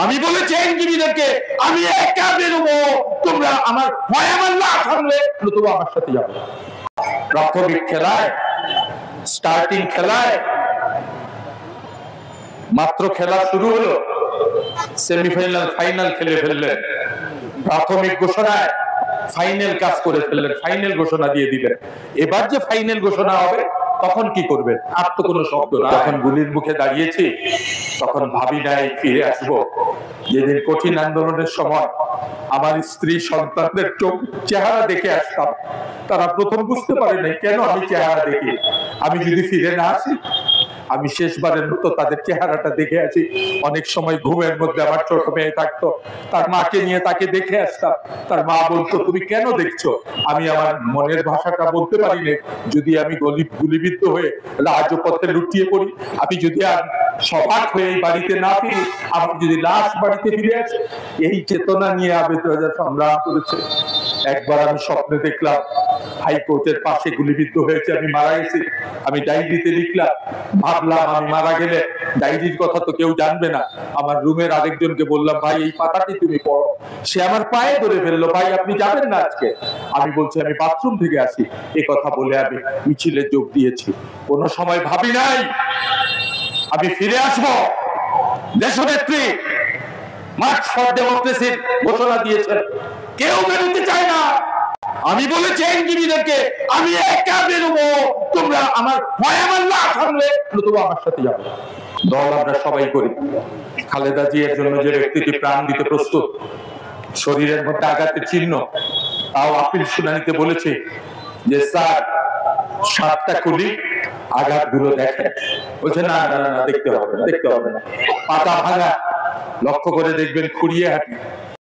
আমি বলেছি আইনজীবীদেরকে আমি একা বেরোবো, তোমরা আমার হয় আমার না থাকলে নতুবা আমার সাথে যাবে। প্রাথমিক খেলায়, স্টার্টিং খেলায় মাত্র খেলা শুরু হলো, সেমিফাইনাল ফাইনাল খেলে ফেললেন। প্রাথমিক ঘোষণায় ফাইনাল কাজ করে ফেললেন, ফাইনাল ঘোষণা দিয়ে দিলেন। এবার যে ফাইনাল ঘোষণা হবে তখন কি করবেন? আর তো কোনো শব্দ না। যখন গুলির মুখে দাঁড়িয়েছি তখন ভাবি নাই ফিরে আসবো। যেদিন কঠিন আন্দোলনের সময় আমার স্ত্রী সন্তানদের চোখ চেহারা দেখে আসতাম, তারা প্রথম বুঝতে পারে নাই কেন আমি চেহারা দেখি। আমি যদি ফিরে না আসি, আমি শেষবারের মতো তাদের চেহারাটা দেখে আসি। অনেক সময় ঘুমের মধ্যে আমার ছোট মেয়ে থাকতো, তার মাকে নিয়ে তাকে দেখে আসতাম। তার মা বলতো তুমি কেন দেখছো? আমি আমার মনের ভাষাটা বলতে পারি না। যদি আমি গুলিবিদ্ধ হয়ে রাজপথে লুটিয়ে পড়ি, আমি যদি আর সবাক হয়ে এই বাড়িতে না ফিরি, আমার যদি লাশ বাড়িতে ফিরে আসে, এই চেতনা নিয়ে আবেদ রাজা সংগ্রাম করেছে। একবার আমি স্বপ্নে দেখলাম হাইকোর্টের পাশে গুলিবিদ্ধ হয়েছে, আমি মারা গেছি। আমি ডায়েরিতে লিখলাম, ভাবলাম আমি মারা গেলে ডায়েরির কথা তো কেউ জানবে না। আমার রুমের আরেকজনকে বললাম, ভাই এই পাতাটি তুমি পড়ো। সে আমার পায়ে ধরে ফেললো, ভাই আপনি যাবেন না আজকে? আমি বলছি আমি বাথরুম থেকে আসি। এ কথা বলে আমি মিছিলে যোগ দিয়েছি। কোনো সময় ভাবি নাই আমি ফিরে আসবো। দেশনেত্রী মার্চ ফর ডেমোক্রেসির ঘোষণা দিয়েছেন, কেউ বেরোতে চায় না। আমি বলেছি আইনজীবীদেরকে আমি একা বেরোবো, তোমরা আমার হয় আমার না থাকলে নতুবা আমার সাথে যাবে। দল আমরা সবাই করি। খালেদা জিয়ার জন্য যে ব্যক্তিটি প্রাণ দিতে প্রস্তুত, শরীরের মধ্যে আঘাতের চিহ্ন, তাও আপিল শুনানিতে বলেছে যে স্যার 7টা কুলি আঘাত গুলো দেখেন। বলছে না না না দেখতে হবে না, দেখতে হবে না। পাতা ভাঙা, লক্ষ্য করে দেখবেন খুঁড়িয়ে হাঁটি।